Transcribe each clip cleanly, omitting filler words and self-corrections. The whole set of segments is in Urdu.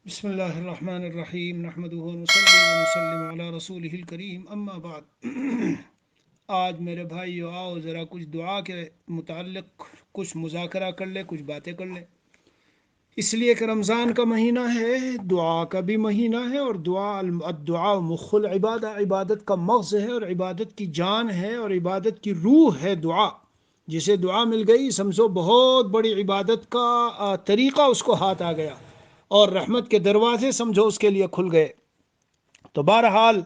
بسم اللہ الرحمن الرحیم نحمدہ ونصلی ونسلم علی رسولہ الکریم اما بعد آج میرے بھائیو آؤ ذرا کچھ دعا کے متعلق کچھ مذاکرہ کر لے، کچھ باتیں کر لے، اس لیے کہ رمضان کا مہینہ ہے، دعا کا بھی مہینہ ہے، اور الدعاء مخ العبادہ، عبادت کا مغز ہے اور عبادت کی جان ہے اور عبادت کی روح ہے دعا۔ جسے دعا مل گئی سمجھو بہت بڑی عبادت کا طریقہ اس کو ہاتھ آ گیا، اور رحمت کے دروازے سمجھو اس کے لیے کھل گئے۔ تو بہرحال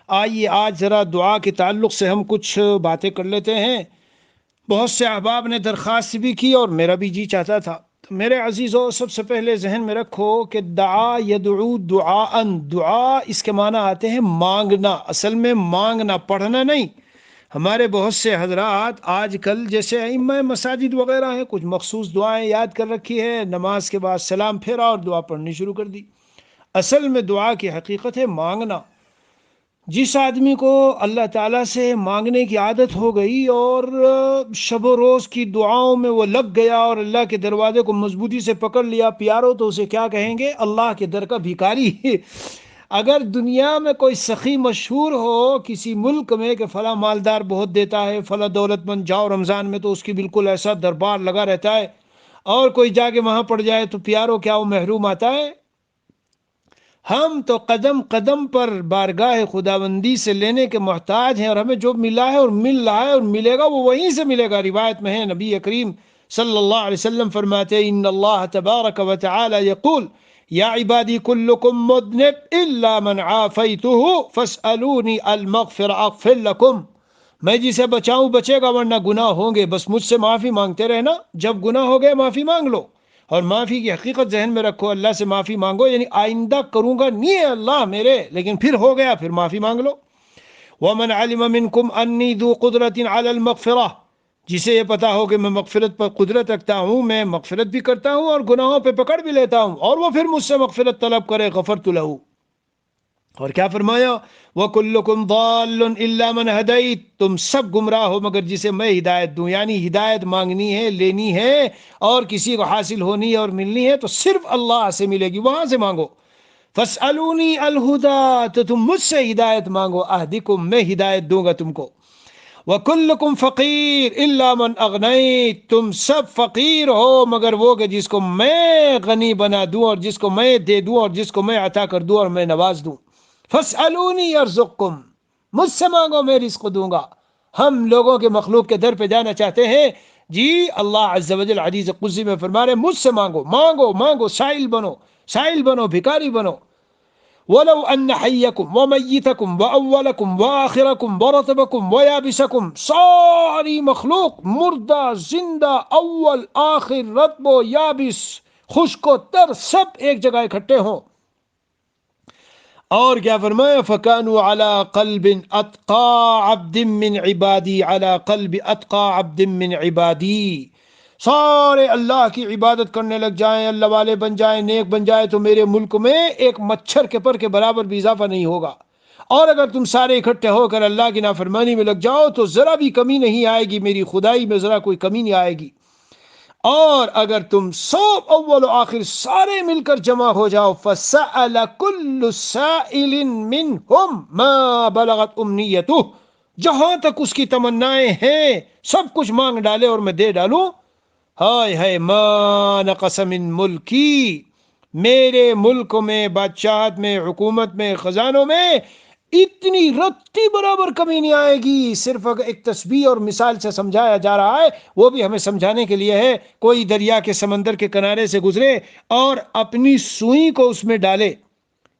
آئیے آج ذرا دعا کے تعلق سے ہم کچھ باتیں کر لیتے ہیں۔ بہت سے احباب نے درخواست بھی کی اور میرا بھی جی چاہتا تھا۔ تو میرے عزیزو، سب سے پہلے ذہن میں رکھو کہ دعا یدعو دعاء، دعا اس کے معنی آتے ہیں مانگنا، اصل میں مانگنا، پڑھنا نہیں۔ ہمارے بہت سے حضرات آج کل جیسے ائمہ مساجد وغیرہ ہیں، کچھ مخصوص دعائیں یاد کر رکھی ہے، نماز کے بعد سلام پھیرا اور دعا پڑھنی شروع کر دی۔ اصل میں دعا کی حقیقت ہے مانگنا۔ جس آدمی کو اللہ تعالیٰ سے مانگنے کی عادت ہو گئی اور شب و روز کی دعاؤں میں وہ لگ گیا اور اللہ کے دروازے کو مضبوطی سے پکڑ لیا پیارو، تو اسے کیا کہیں گے؟ اللہ کے در کا بھیکاری۔ اگر دنیا میں کوئی سخی مشہور ہو کسی ملک میں کہ فلاں مالدار بہت دیتا ہے، فلاں دولت مند، جاؤ رمضان میں تو اس کی بالکل ایسا دربار لگا رہتا ہے، اور کوئی جا کے وہاں پڑ جائے تو پیارو کیا وہ محروم آتا ہے؟ ہم تو قدم قدم پر بارگاہ خداوندی سے لینے کے محتاج ہیں، اور ہمیں جو ملا ہے اور مل رہا ہے اور ملے گا وہ وہیں سے ملے گا۔ روایت میں ہے، نبی کریم صلی اللہ علیہ وسلم فرماتے ہیں ان اللہ تبارک و تعالی یقول یا عبادی کلکم مذنب الا من عافیتہ فاسألونی المغفر اغفر لکم۔ میں جسے بچاؤں بچے گا، ورنہ گناہ ہوں گے، بس مجھ سے معافی مانگتے رہنا، جب گناہ ہو گئے معافی مانگ لو۔ اور معافی کی حقیقت ذہن میں رکھو، اللہ سے معافی مانگو یعنی آئندہ کروں گا نہیں ہے اللہ میرے، لیکن پھر ہو گیا پھر معافی مانگ لو۔ وَمَنْ عَلِمَ مِنْكُمْ أَنِّي ذُو قُدْرَةٍ عَلَى الْمَغْفِرَةِ، جسے یہ پتا ہو کہ میں مغفرت پر قدرت رکھتا ہوں، میں مغفرت بھی کرتا ہوں اور گناہوں پہ پکڑ بھی لیتا ہوں، اور وہ پھر مجھ سے مغفرت طلب کرے، غفرت لہو۔ اور کیا فرمایا؟ وَكُلُّكُمْ ضَالٌّ إِلَّا مَنْ هَدَيْتُ، تم سب گمراہ ہو مگر جسے میں ہدایت دوں، یعنی ہدایت مانگنی ہے، لینی ہے اور کسی کو حاصل ہونی ہے اور ملنی ہے تو صرف اللہ سے ملے گی، وہاں سے مانگو۔ فَاسْأَلُونِي الْهُدَىٰ، تو تم مجھ سے ہدایت مانگو، اہدکم، میں ہدایت دوں گا تم کو۔ وَكُلُّكُمْ فَقِيرٌ إِلَّا مَنْ أَغْنَيْتُ، تم سب فقیر ہو مگر وہ کہ جس کو میں غنی بنا دوں اور جس کو میں دے دوں اور جس کو میں عطا کر دوں اور میں نواز دوں۔ فَاسْأَلُونِي أَرْزُقْكُمْ، مجھ سے مانگو میں رزق دوں گا۔ ہم لوگوں کے مخلوق کے در پہ جانا چاہتے ہیں، جی اللہ عز و جل حدیث قدسی میں فرما رہے مجھ سے مانگو، مانگو مانگو، سائل بنو، سائل بنو، بھکاری بنو۔ وَلَوْ أَنَّ حَيَّكُمْ وَمَيِّتَكُمْ وَأَوَّلَكُمْ وَآخِرَكُمْ وَرَطَبَكُمْ وَيَابِسَكُمْ، ساری مخلوق، مردہ، زندہ، اول، آخر، رطب و یابس، خشک و تر، سب ایک جگہ اکٹھے ہوں، اور کیا فرمایا؟ فَكَانُوا عَلَىٰ قَلْبٍ أَتْقَىٰ عَبْدٍ مِّنْ عِبَادِي، عَلَىٰ قَلْبِ أَتْقَىٰ عَبْدٍ مِّنْ عِبَادِي، سارے اللہ کی عبادت کرنے لگ جائیں، اللہ والے بن جائیں، نیک بن جائے، تو میرے ملک میں ایک مچھر کے پر کے برابر بھی اضافہ نہیں ہوگا۔ اور اگر تم سارے اکٹھے ہو کر اللہ کی نافرمانی میں لگ جاؤ تو ذرا بھی کمی نہیں آئے گی، میری خدائی میں ذرا کوئی کمی نہیں آئے گی۔ اور اگر تم سب اول و آخر سارے مل کر جمع ہو جاؤ، فَسَأَلَ كُلُّ سَائِلٍ مِّنْهُمْ مَا بَلَغَتْ أُمْنِيَّتُهُ، جہاں تک اس کی تمنائیں ہیں سب کچھ مانگ ڈالے اور میں دے ڈالوں، ہائے ہائے، ما نقص من ملکی، میرے ملک میں، بادشاہت میں، حکومت میں، خزانوں میں اتنی رتی برابر کمی نہیں آئے گی۔ صرف اگر ایک تشبیہ اور مثال سے سمجھایا جا رہا ہے، وہ بھی ہمیں سمجھانے کے لیے ہے۔ کوئی دریا کے سمندر کے کنارے سے گزرے اور اپنی سوئی کو اس میں ڈالے،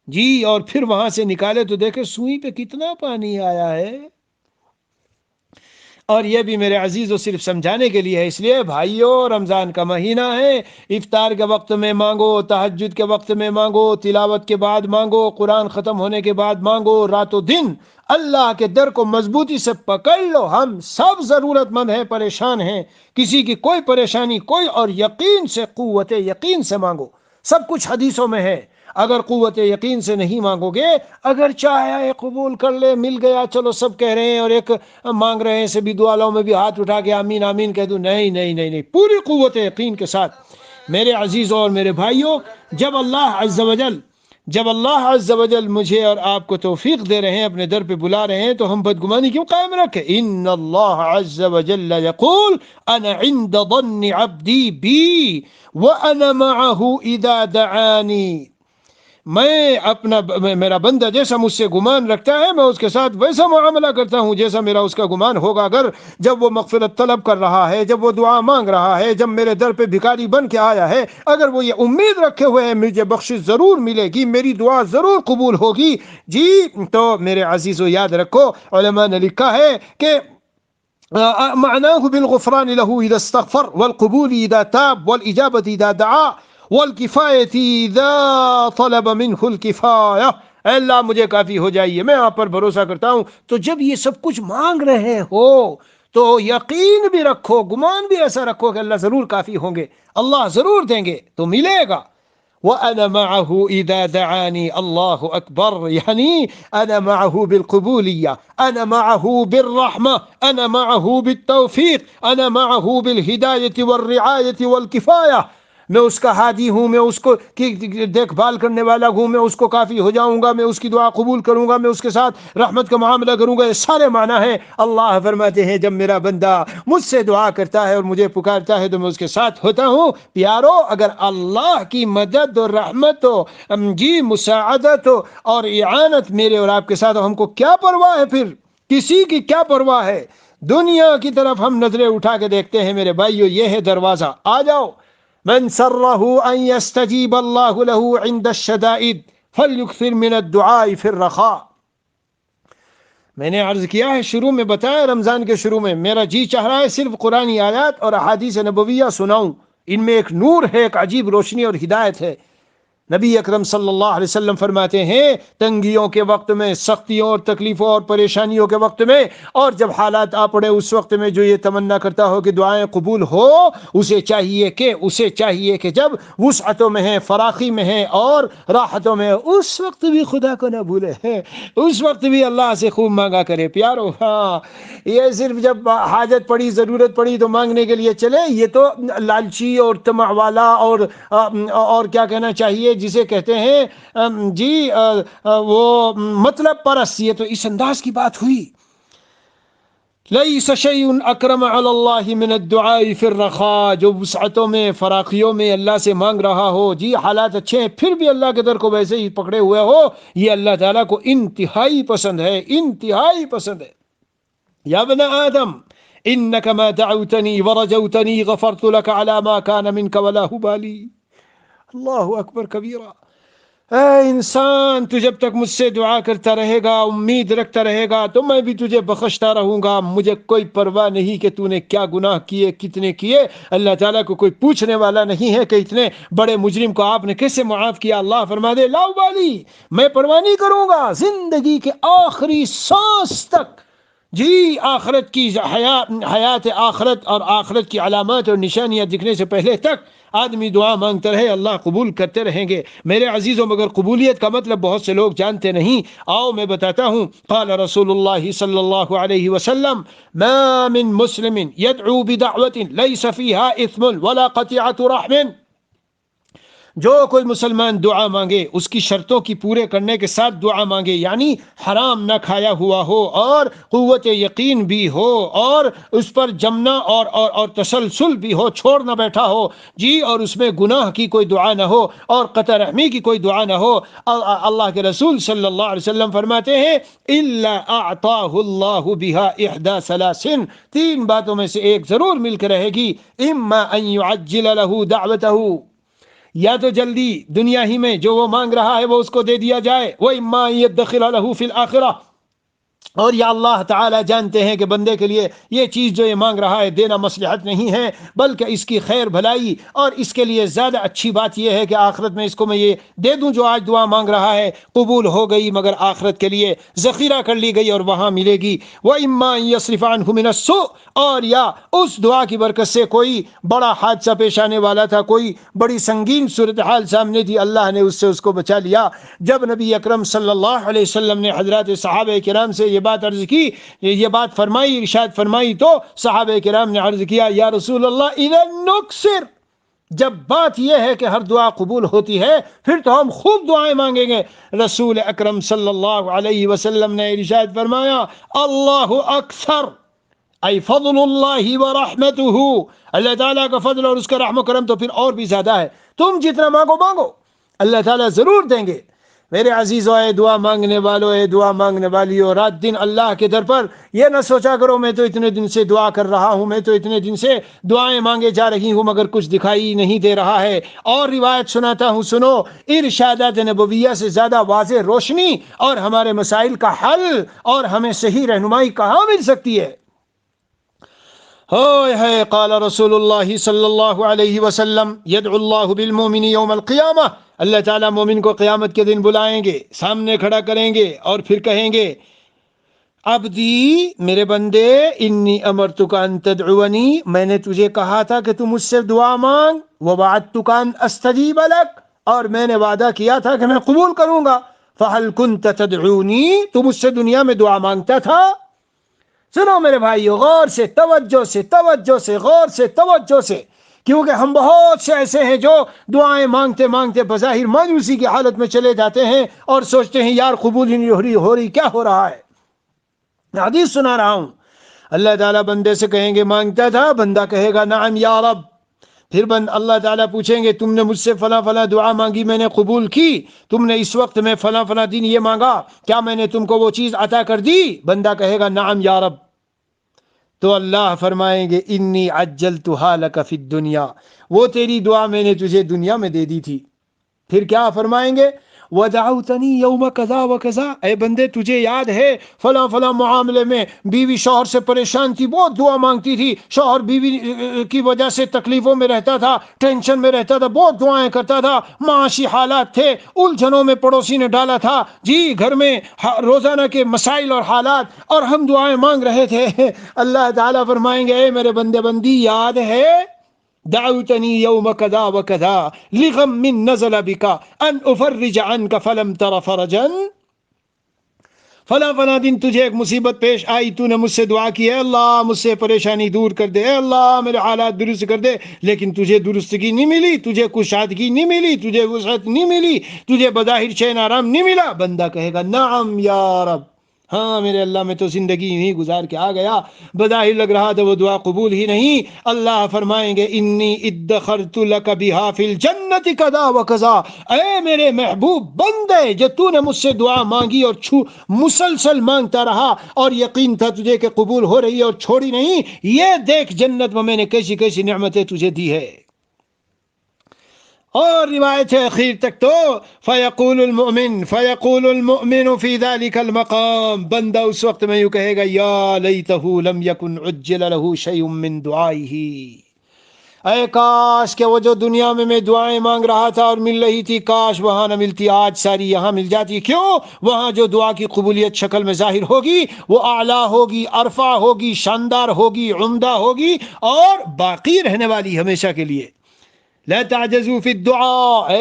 جی، اور پھر وہاں سے نکالے تو دیکھے سوئی پہ کتنا پانی آیا ہے۔ اور یہ بھی میرے عزیزو صرف سمجھانے کے لیے ہے، اس لیے بھائیو رمضان کا مہینہ ہے، افطار کے وقت میں مانگو، تہجد کے وقت میں مانگو، تلاوت کے بعد مانگو، قرآن ختم ہونے کے بعد مانگو، راتوں دن اللہ کے در کو مضبوطی سے پکڑ لو۔ ہم سب ضرورت مند ہیں، پریشان ہیں، کسی کی کوئی پریشانی کوئی، اور یقین سے، قوت یقین سے مانگو۔ سب کچھ حدیثوں میں ہے، اگر قوت یقین سے نہیں مانگو گے، اگر چاہے قبول کر لے، مل گیا، چلو سب کہہ رہے ہیں اور ایک مانگ رہے ہیں سے بھی دعا لو میں بھی ہاتھ اٹھا کے آمین آمین کہہ دوں، نہیں نہیں نہیں نہیں، پوری قوت یقین کے ساتھ میرے عزیزوں اور میرے بھائیوں، جب اللہ عز و جل مجھے اور آپ کو توفیق دے رہے ہیں، اپنے در پہ بلا رہے ہیں، تو ہم بدگمانی کیوں قائم رکھیں؟ ان اللہ عز و جل یقول انا عند ظن عبدی بی وانا معه اذا دعانی. میرا بندہ جیسا مجھ سے گمان رکھتا ہے، میں اس کے ساتھ ویسا معاملہ کرتا ہوں جیسا میرا اس کا گمان ہوگا. اگر جب وہ مغفرت طلب کر رہا ہے، جب وہ دعا مانگ رہا ہے، جب میرے در پہ بھکاری بن کے آیا ہے، اگر وہ یہ امید رکھے ہوئے ہے مجھے بخشش ضرور ملے گی، میری دعا ضرور قبول ہوگی، جی، تو میرے عزیزو یاد رکھو، علماء نے لکھا ہے کہ معناه بالغفران له إذا استغفر والقبول إذا تاب والإجابة إذا دعا والکفایت اذا طلب منه الکفایہ. اے اللہ مجھے کافی ہو جائیے، میں آپ پر بھروسہ کرتا ہوں. تو جب یہ سب کچھ مانگ رہے ہو تو یقین بھی رکھو، گمان بھی ایسا رکھو کہ اللہ ضرور کافی ہوں گے، اللہ ضرور دیں گے، تو ملے گا. وَأَنَا مَعَهُ إِذَا دَعَانِي. اللہ اکبر، یعنی انا معه بالقبولیہ، انا معه بالرحمة، انا معه بالتوفیق، انا معه بالہدایت والرعایت والکفایہ. میں اس کا ہادی ہوں، میں اس کو دیکھ بھال کرنے والا ہوں، میں اس کو کافی ہو جاؤں گا، میں اس کی دعا قبول کروں گا، میں اس کے ساتھ رحمت کا معاملہ کروں گا. یہ سارے معنی ہیں. اللہ فرماتے ہیں جب میرا بندہ مجھ سے دعا کرتا ہے اور مجھے پکارتا ہے تو میں اس کے ساتھ ہوتا ہوں. پیارو، اگر اللہ کی مدد اور رحمت ہو، جی، مساعدت ہو اور اعانت میرے اور آپ کے ساتھ ہو، ہم کو کیا پرواہ ہے؟ پھر کسی کی کیا پرواہ ہے؟ دنیا کی طرف ہم نظریں اٹھا کے دیکھتے ہیں میرے بھائیو، یہ ہے دروازہ. آ جاؤ. من سره ان يستجيب الله له عند الشدائد فليكثر من الدعاء في الرخاء. میں نے عرض کیا ہے، شروع میں بتایا، رمضان کے شروع میں میرا جی چاہ رہا ہے صرف قرآنی آیات اور احادیث نبویہ سناؤں. ان میں ایک نور ہے، ایک عجیب روشنی اور ہدایت ہے. نبی اکرم صلی اللہ علیہ وسلم فرماتے ہیں تنگیوں کے وقت میں، سختیوں اور تکلیفوں اور پریشانیوں کے وقت میں، اور جب حالات آ پڑے اس وقت میں، جو یہ تمنا کرتا ہو کہ دعائیں قبول ہو، اسے چاہیے کہ جب وسعتوں میں ہے، فراخی میں ہے اور راحتوں میں، اس وقت بھی خدا کو نہ بھولے، اس وقت بھی اللہ سے خوب مانگا کرے. پیارو، ہاں، یہ صرف جب حاجت پڑی، ضرورت پڑی تو مانگنے کے لیے چلے، یہ تو لالچی اور طمع والا اور کیا کہنا چاہیے جسے کہتے ہیں جی وہ مطلب پرست، یہ تو اس انداز کی بات ہوئی. لیس شیء اکرم علی اللہ من الدعاء فی الرخاء. جو وسعتوں میں، فراخیوں میں اللہ سے مانگ رہا ہو، جی حالات اچھے ہیں پھر بھی اللہ کے در کو ویسے ہی پکڑے ہوئے ہو، یہ اللہ تعالیٰ کو انتہائی پسند ہے، انتہائی پسند ہے. یا ابن آدم انک ما دعوتنی ورجوتنی غفرت لك على ما كان منك ولا ابالی. اللہ اکبر کبیرہ. اے انسان، تو جب تک مجھ سے دعا کرتا رہے گا، امید رکھتا رہے گا، تو میں بھی تجھے بخشتا رہوں گا. مجھے کوئی پرواہ نہیں کہ تو نے کیا گناہ کیے، کتنے کیے. اللہ تعالیٰ کو کوئی پوچھنے والا نہیں ہے کہ اتنے بڑے مجرم کو آپ نے کیسے معاف کیا. اللہ فرما دے لا ابالی، میں پرواہ نہیں کروں گا. زندگی کے آخری سانس تک، جی، آخرت کی حیات آخرت اور آخرت کی علامات اور نشانیاں دکھنے سے پہلے تک آدمی دعا مانگتا رہے، اللہ قبول کرتے رہیں گے. میرے عزیزوں، مگر قبولیت کا مطلب بہت سے لوگ جانتے نہیں. آؤ میں بتاتا ہوں. قال رسول اللہ صلی اللہ علیہ وسلم ما من مسلم يدعو بدعوة ليس فيها اثم ولا قطيعة رحم. جو کوئی مسلمان دعا مانگے، اس کی شرطوں کی پورے کرنے کے ساتھ دعا مانگے، یعنی حرام نہ کھایا ہوا ہو اور قوت یقین بھی ہو اور اس پر جمنا اور تسلسل بھی ہو، چھوڑ نہ بیٹھا ہو، جی، اور اس میں گناہ کی کوئی دعا نہ ہو اور قطع رحمی کی کوئی دعا نہ ہو. اللہ کے رسول صلی اللہ علیہ وسلم فرماتے ہیں الا اعطاه اللہ بها احدى ثلاث. تین باتوں میں سے ایک ضرور مل کے رہے گی. اما ان يعجل له دعوته، یا تو جلدی دنیا ہی میں جو وہ مانگ رہا ہے وہ اس کو دے دیا جائے، وَإِمَّا يَدَّخِرَ لَهُ فِي الْآخِرَةِ، اور یا اللہ تعالیٰ جانتے ہیں کہ بندے کے لیے یہ چیز جو یہ مانگ رہا ہے دینا مصلحت نہیں ہے، بلکہ اس کی خیر بھلائی اور اس کے لیے زیادہ اچھی بات یہ ہے کہ آخرت میں اس کو میں یہ دے دوں جو آج دعا مانگ رہا ہے، قبول ہو گئی مگر آخرت کے لیے ذخیرہ کر لی گئی اور وہاں ملے گی. وَإِمَّا أَن يَصْرِفَ عَنْهُ مِنَ السُّوءِ، اور یا اس دعا کی برکت سے کوئی بڑا حادثہ پیش آنے والا تھا، کوئی بڑی سنگین صورتحال سامنے تھی، اللہ نے اس سے اس کو بچا لیا. جب نبی اکرم صلی اللہ علیہ وسلم نے حضرات صحابہ کرام سے یہ بات عرض کی، یہ بات فرمائی، ارشاد فرمائی، تو صحابہ کرام نے عرض کیا یا رسول اللہ اذا نکسر، جب بات یہ ہے کہ ہر دعا قبول ہوتی ہے پھر تو ہم خوب دعائیں مانگیں گے. رسول اکرم صلی اللہ علیہ وسلم نے ارشاد فرمایا اللہ اکثر ای فضل اللہ و رحمتہ، اللہ تعالیٰ کا فضل اور اس کا رحم و کرم تو پھر اور بھی زیادہ ہے. تم جتنا مانگو مانگو اللہ تعالیٰ ضرور دیں گے. میرے عزیزو، اے دعا مانگنے والو، اے دعا مانگنے والیو، رات دن اللہ کے در پر یہ نہ سوچا کرو میں تو اتنے دن سے دعا کر رہا ہوں، میں تو اتنے دن سے دعائیں مانگے جا رہی ہوں مگر کچھ دکھائی نہیں دے رہا ہے. اور روایت سناتا ہوں، سنو. ارشادات نبویہ سے زیادہ واضح روشنی اور ہمارے مسائل کا حل اور ہمیں صحیح رہنمائی کہاں مل سکتی ہے؟ ہے قال رسول اللہ صلی اللہ علیہ وسلم یدعو اللہ بالمومن یوم القیامہ، اللہ تعالیٰ مومن کو قیامت کے دن بلائیں گے، سامنے کھڑا کریں گے اور پھر کہیں گے عبدی، میرے بندے، انی امرتک ان تدعونی، میں نے تجھے کہا تھا کہ تم مجھ سے دعا مانگ، ووعدتک ان استجیب لک، اور میں نے وعدہ کیا تھا کہ میں قبول کروں گا. فہل کنت تدعونی، تو مجھ سے دنیا میں دعا مانگتا تھا؟ سنو میرے بھائیو، غور سے، توجہ سے، توجہ سے، غور سے، توجہ سے، کیونکہ ہم بہت سے ایسے ہیں جو دعائیں مانگتے مانگتے بظاہر مایوسی کی حالت میں چلے جاتے ہیں اور سوچتے ہیں یار قبول ہی نہیں ہو رہی کیا ہو رہا ہے. حدیث سنا رہا ہوں، اللہ تعالیٰ بندے سے کہیں گے مانگتا تھا، بندہ کہے گا نعم یا رب. پھر اللہ تعالیٰ پوچھیں گے تم نے مجھ سے فلاں فلاں دعا مانگی، میں نے قبول کی، تم نے اس وقت میں فلاں فلاں دن یہ مانگا، کیا میں نے تم کو وہ چیز عطا کر دی؟ بندہ کہے گا نعم یا رب. تو اللہ فرمائیں گے انی عجلتھا لک فی الدنیا، وہ تیری دعا میں نے تجھے دنیا میں دے دی تھی. پھر کیا فرمائیں گے ودعوتنی یوم کذا و کذا، اے بندے تجھے یاد ہے فلاں فلاں معاملے میں بیوی شوہر سے پریشان تھی، بہت دعا مانگتی تھی، شوہر بیوی کی وجہ سے تکلیفوں میں رہتا تھا، ٹینشن میں رہتا تھا، بہت دعائیں کرتا تھا، معاشی حالات تھے، الجھنوں میں پڑوسی نے ڈالا تھا، جی گھر میں روزانہ کے مسائل اور حالات، اور ہم دعائیں مانگ رہے تھے. اللہ تعالیٰ فرمائیں گے اے میرے بندے بندی یاد ہے دعوتنی یوم کذا و کذا لغم نزل بک ان افرج عنک فلم تر فرجا، فلاں فلاں دن تجھے ایک مصیبت پیش آئی، تو نے مجھ سے دعا کی ہے اللہ مجھ سے پریشانی دور کر دے، اے اللہ میرے حالات درست کر دے، لیکن تجھے درستگی نہیں ملی، تجھے کشادگی نہیں ملی، تجھے وسعت نہیں ملی، تجھے بظاہر چین آرام نہیں ملا. بندہ کہے گا نعم یا رب، ہاں میرے اللہ میں تو زندگی نہیں گزار کے آ گیا، بظاہر لگ رہا تھا وہ دعا قبول ہی نہیں. اللہ فرمائیں گے انی ادخرت لک بہا فی الجنت کذا و کذا، اے میرے محبوب بندے جو تو نے مجھ سے دعا مانگی اور مسلسل مانگتا رہا اور یقین تھا تجھے کہ قبول ہو رہی ہے اور چھوڑی نہیں، یہ دیکھ جنت میں نے کیسی کیسی نعمتیں تجھے دی ہے. اور روایت ہے اخیر تک تو فیقول المؤمن فی ذلک المقام، بندہ اس وقت میں یوں کہے گا یا لیتہ لم یکن عجل له شیء من دعائہ، اے کاش کہ وہ جو دنیا میں دعائیں مانگ رہا تھا اور مل رہی تھی کاش وہاں نہ ملتی، آج ساری یہاں مل جاتی. کیوں؟ وہاں جو دعا کی قبولیت شکل میں ظاہر ہوگی وہ اعلیٰ ہوگی، ارفع ہوگی، شاندار ہوگی، عمدہ ہوگی اور باقی رہنے والی ہمیشہ کے لیے. لا تعجزوا فی الدعاء،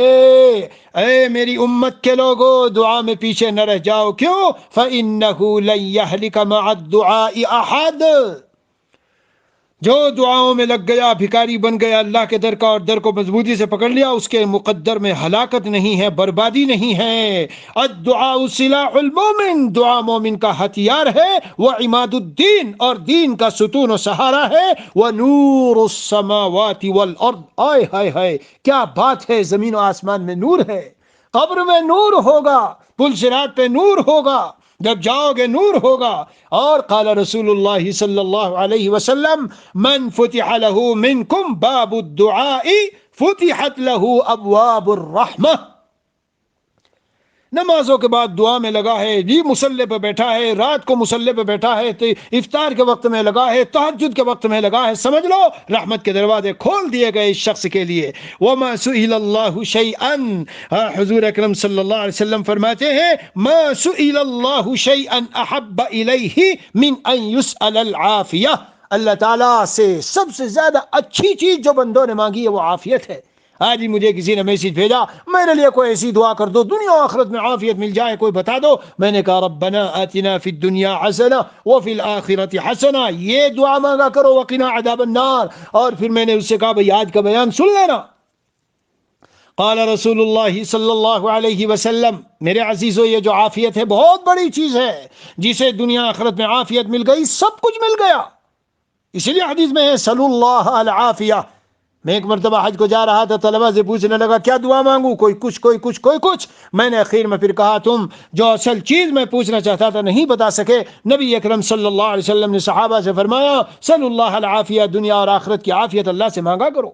اے میری امت کے لوگو دعا میں پیچھے نہ رہ جاؤ. کیوں؟ فإنه لن يهلك مع الدعاء احد، جو دعاؤں میں لگ گیا، بھکاری بن گیا اللہ کے در کا اور در کو مضبوطی سے پکڑ لیا، اس کے مقدر میں ہلاکت نہیں ہے، بربادی نہیں ہے. الدعاء سلاح المومن، دعا مومن کا ہتھیار ہے، وہ عماد الدین اور دین کا ستون و سہارا ہے، وہ نور السماوات والارض. آئے ہائے ہائے کیا بات ہے، زمین و آسمان میں نور ہے، قبر میں نور ہوگا، پل صراط پہ نور ہوگا، جب جاؤ گے نور ہوگا. اور قال رسول اللہ صلی اللہ علیہ وسلم من فتح له منکم باب الدعاء فتحت له ابواب الرحمہ، نمازوں کے بعد دعا میں لگا ہے، جی مصلی پہ بیٹھا ہے، رات کو مصلی پہ بیٹھا ہے، افطار کے وقت میں لگا ہے، تہجد کے وقت میں لگا ہے، سمجھ لو رحمت کے دروازے کھول دیے گئے اس شخص کے لیے. وما سئل اللہ شیئا، حضور اکرم صلی اللہ علیہ وسلم فرماتے ہیں ما سئل اللہ شیئا احب الیہ من ان یسأل العافیہ، اللہ تعالیٰ سے سب سے زیادہ اچھی چیز جو بندوں نے مانگی ہے وہ عافیت ہے. آج ہی مجھے کسی نے میسج بھیجا میرے لیے کوئی ایسی دعا کر دو دنیا و آخرت میں عافیت مل جائے، کوئی بتا دو. میں نے کہا ربنا آتنا فی الدنیا حسنہ وفی الآخرۃ حسنہ، یہ دعا مانگا کرو وقنا عذاب النار. اور پھر میں نے اس سے کہا بھئی آج کا بیان سن لینا، قال رسول اللہ صلی اللہ علیہ وسلم، میرے عزیزو یہ جو عافیت ہے بہت بڑی چیز ہے، جسے دنیا آخرت میں عافیت مل گئی سب کچھ مل گیا. اسی لیے حدیث میں ہے صلی اللہ العافیہ. میں ایک مرتبہ حج کو جا رہا تھا، طلبہ سے پوچھنے لگا کیا دعا مانگوں، کوئی کچھ کوئی کچھ کوئی کچھ. میں نے اخیر میں پھر کہا تم جو اصل چیز میں پوچھنا چاہتا تھا نہیں بتا سکے. نبی اکرم صلی اللہ علیہ وسلم نے صحابہ سے فرمایا صلی اللہ العافیہ، دنیا اور آخرت کی عافیت اللہ سے مانگا کرو.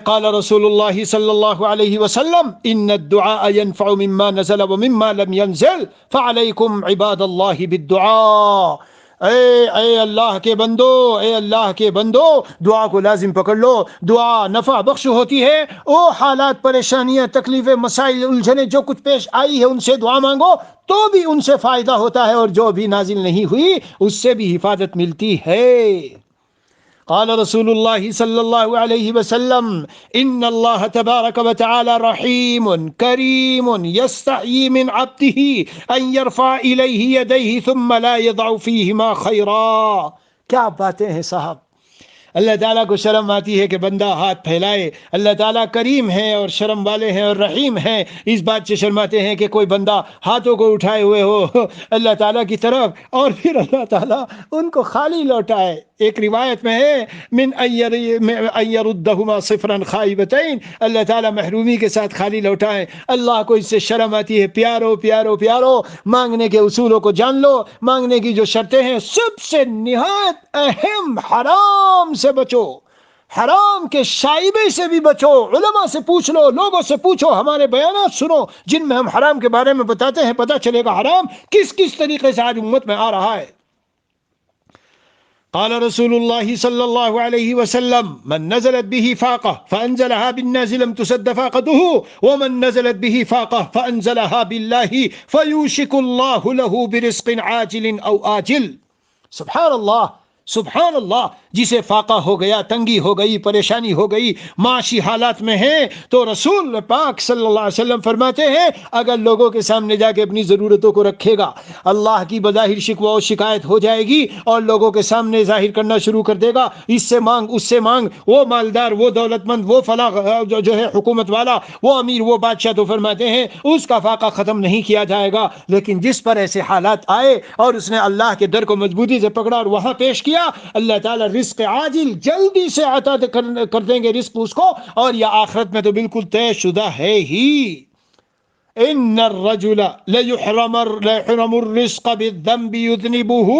قال رسول اللہ صلی اللہ علیہ وسلم ان الدعاء ينفع مما نزل ومما لم ينزل فعليكم عباد اللہ بالدعاء. اے اللہ کے بندو، اے اللہ کے بندو، دعا کو لازم پکڑ لو. دعا نفع بخش ہوتی ہے. او حالات، پریشانیاں، تکلیفیں، مسائل، الجھنیں جو کچھ پیش آئی ہے ان سے دعا مانگو تو بھی ان سے فائدہ ہوتا ہے، اور جو بھی نازل نہیں ہوئی اس سے بھی حفاظت ملتی ہے. قال رسول اللہ صلی اللہ علیہ وسلم ان اللہ تبارک و تعالی رحیم کریم یستحیی من عبده ان یرفع الیہ یدیہ ثم لا یضع فیہما خیرا. کیا باتیں ہیں صاحب. اللہ تعالیٰ کو شرم آتی ہے کہ بندہ ہاتھ پھیلائے. اللہ تعالیٰ کریم ہے اور شرم والے ہیں اور رحیم ہیں. اس بات سے شرماتے ہیں کہ کوئی بندہ ہاتھوں کو اٹھائے ہوئے ہو اللہ تعالیٰ کی طرف اور پھر اللہ تعالیٰ ان کو خالی لوٹائے. ایک روایت میں ہے من ان يردهما صفرا خائبتين، اللہ تعالیٰ محرومی کے ساتھ خالی لوٹائے. اللہ کو اس سے شرم آتی ہے. پیارو پیارو پیارو، مانگنے کے اصولوں کو جان لو. مانگنے کی جو شرطیں ہیں سب سے نہایت اہم، حرام سے بچو، حرام کے شائبے سے بھی بچو. علماء سے پوچھ لو، لوگوں سے پوچھو، ہمارے بیانات سنو جن میں ہم حرام کے بارے میں بتاتے ہیں. پتہ چلے گا حرام کس کس طریقے سے آج امت میں آ رہا ہے. قال رسول اللہ صلی اللہ علیہ وسلم من نزلت به فاقہ فانزلها بالناس لم تسد فاقته ومن نزلت به فاقہ فانزلها باللہ فیوشک اللہ له برزق عاجل او آجل. سبحان اللہ، سبحان اللہ. جسے فاقہ ہو گیا، تنگی ہو گئی، پریشانی ہو گئی، معاشی حالات میں ہے، تو رسول پاک صلی اللہ علیہ وسلم فرماتے ہیں اگر لوگوں کے سامنے جا کے اپنی ضرورتوں کو رکھے گا، اللہ کی بظاہر شکوہ و شکایت ہو جائے گی اور لوگوں کے سامنے ظاہر کرنا شروع کر دے گا، اس سے مانگ، اس سے مانگ، وہ مالدار، وہ دولت مند، وہ فلاں جو ہے حکومت والا، وہ امیر، وہ بادشاہ، تو فرماتے ہیں اس کا فاقہ ختم نہیں کیا جائے گا. لیکن جس پر ایسے حالات آئے اور اس نے اللہ کے در کو مضبوطی سے پکڑا اور وہاں پیش کیا، اللہ تعالیٰ رزق عاجل جلدی سے عطا کر دیں گے رزق اس کو، اور یہ آخرت میں تو بالکل طے شدہ ہے ہی. ان الرجل لیحرم الرزق بالذنب یذنبه.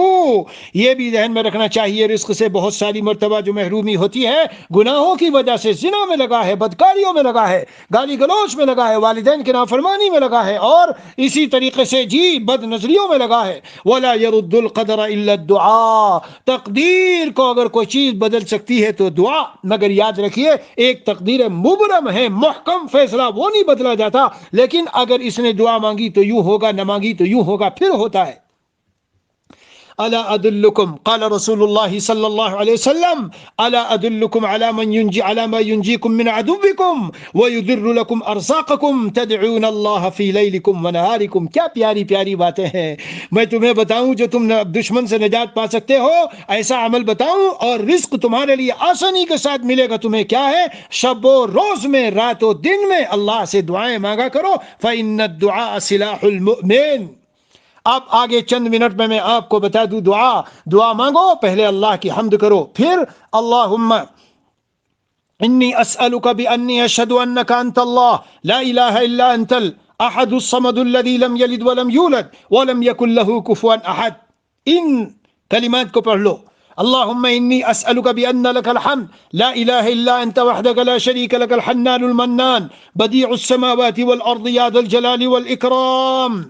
یہ بھی ذہن میں رکھنا چاہیے رزق سے بہت ساری مرتبہ جو محرومی ہوتی ہے گناہوں کی وجہ سے. زنا میں لگا ہے، بدکاریوں میں لگا ہے، گالی گلوچ میں لگا ہے، والدین کی نافرمانی میں لگا ہے، اور اسی طریقے سے بد نظریوں میں لگا ہے. ولا يرد القدر الا الدعاء. تقدیر کو اگر کوئی چیز بدل سکتی ہے تو دعا. مگر یاد رکھیے ایک تقدیر مبرم ہے، محکم فیصلہ، وہ نہیں بدلا جاتا. لیکن اگر اس نے دعا مانگی تو یوں ہوگا، نہ مانگی تو یوں ہوگا، پھر ہوتا ہے. الا ادلکم، قال رسول اللہ صلی اللہ علیہ وسلم الا ادلکم علی ما ینجیکم من عدوکم ویدر لکم ارزاقکم تدعون اللہ فی لیلکم ونہارکم. کیا پیاری پیاری باتیں ہیں. میں تمہیں بتاؤں جو تم دشمن سے نجات پا سکتے ہو، ایسا عمل بتاؤں اور رزق تمہارے لیے آسانی کے ساتھ ملے گا. تمہیں کیا ہے؟ شب و روز میں، رات و دن میں اللہ سے دعائیں مانگا کرو. فإن الدعاء سلاح المؤمن. اب آگے چند منٹ میں آپ کو بتا دوں دعا مانگو، پہلے اللہ کی حمد کرو، پھر اللہم انی اسألک بانی اشہد انک انت اللہ لا الہ الا انت الاحد الصمد الذی لم یلد ولم یولد ولم یکن له کفوا احد. ان کلمات کو پڑھ لو. اللہم انی اسألک بان لک الحمد لا الہ الا انت وحدک لا شریک لک الحنان المنان بدیع السماوات والارض یا ذا الجلال والاکرام.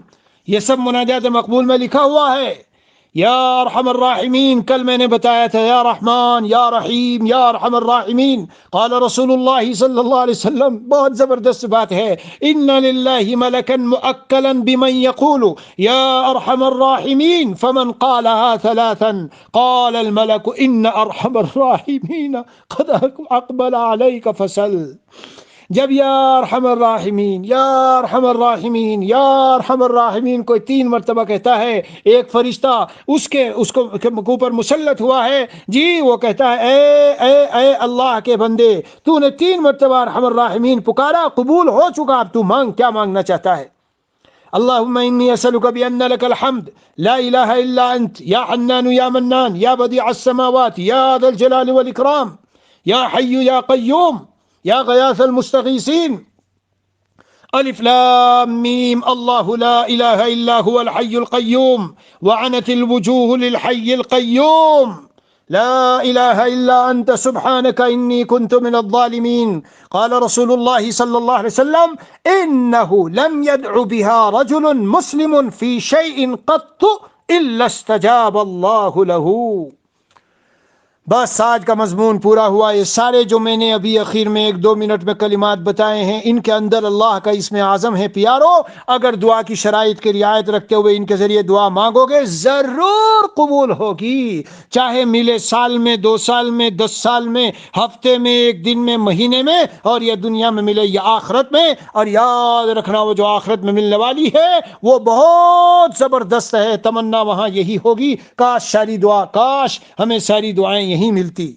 یہ سب مناجات مقبول میں لکھا ہوا ہے. یا ارحم الراحمین، کل میں نے بتایا تھا یا رحمان یا رحیم یا ارحم الراحمین. قال رسول اللہ صلی اللہ علیہ وسلم، بہت زبردست بات ہے، ان للہ ملکا مؤکلا بمن یقول یا ارحم الراحمین فمن قالها ثلاثا قال الملک ان ارحم الراحمین قد اقبل علیک فسل. جب یا ارحم الراحمین یا ارحم الراحمین یا ارحم الراحمین کوئی 3 مرتبہ کہتا ہے، ایک فرشتہ اس کو اوپر مسلط ہوا ہے جی، وہ کہتا ہے اے اللہ کے بندے، تو نے 3 مرتبہ ارحم الراحمین پکارا، قبول ہو چکا، اب تو مانگ، کیا مانگنا چاہتا ہے؟ اللهم إني أسألك بأن لك الحمد لا إله إلا أنت يا حنان يا منان يا بديع السماوات يا ذا الجلال والإكرام يا حي يا قيوم يا غياث المستغيثين ألف لام ميم الله لا إله إلا هو الحي القيوم وعنت الوجوه للحي القيوم لا إله إلا أنت سبحانك إني كنت من الظالمين. قال رسول الله صلى الله عليه وسلم إنه لم يدع بها رجل مسلم في شيء قط إلا استجاب الله له. بس آج کا مضمون پورا ہوا. یہ سارے جو میں نے ابھی اخیر میں 1-2 منٹ میں کلمات بتائے ہیں، ان کے اندر اللہ کا اسم اعظم ہے. پیارو، اگر دعا کی شرائط کی رعایت رکھتے ہوئے ان کے ذریعے دعا مانگو گے ضرور قبول ہوگی، چاہے ملے سال میں، 2 سال میں، 10 سال میں، ہفتے میں، 1 دن میں، مہینے میں، اور یہ دنیا میں ملے یا آخرت میں. اور یاد رکھنا وہ جو آخرت میں ملنے والی ہے وہ بہت زبردست ہے. تمنا وہاں یہی ہوگی، کاش ساری دعا، کاش ہمیں ساری دعائیں یہی ملتی.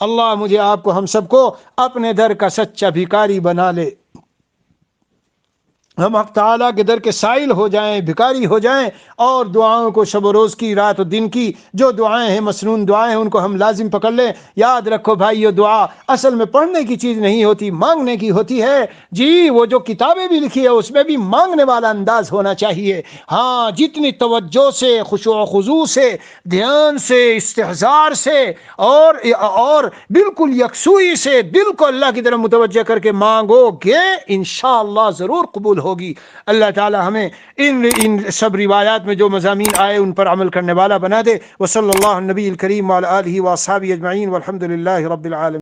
اللہ مجھے آپ کو، ہم سب کو اپنے در کا سچا بھکاری بنا لے. ہم حق تعالیٰ کے در کے سائل ہو جائیں، بھکاری ہو جائیں، اور دعاؤں کو شب و روز کی، رات و دن کی جو دعائیں ہیں، مسنون دعائیں ہیں، ان کو ہم لازم پکڑ لیں. یاد رکھو بھائیو، دعا اصل میں پڑھنے کی چیز نہیں ہوتی، مانگنے کی ہوتی ہے. جی، وہ جو کتابیں بھی لکھی ہے اس میں بھی مانگنے والا انداز ہونا چاہیے. ہاں، جتنی توجہ سے، خشوع و خضوع سے، دھیان سے، استحضار سے، اور بالکل یکسوئی سے دل کو اللہ کی طرف متوجہ کر کے مانگو گے، انشاءاللہ ضرور قبول ہوگی. اللہ تعالی ہمیں ان سب روایات میں جو مضامین آئے ان پر عمل کرنے والا بنا دے. وصلی اللہ علی النبی الکریم وعلی آلہ واصحابہ اجمعین والحمد للہ رب العالمین.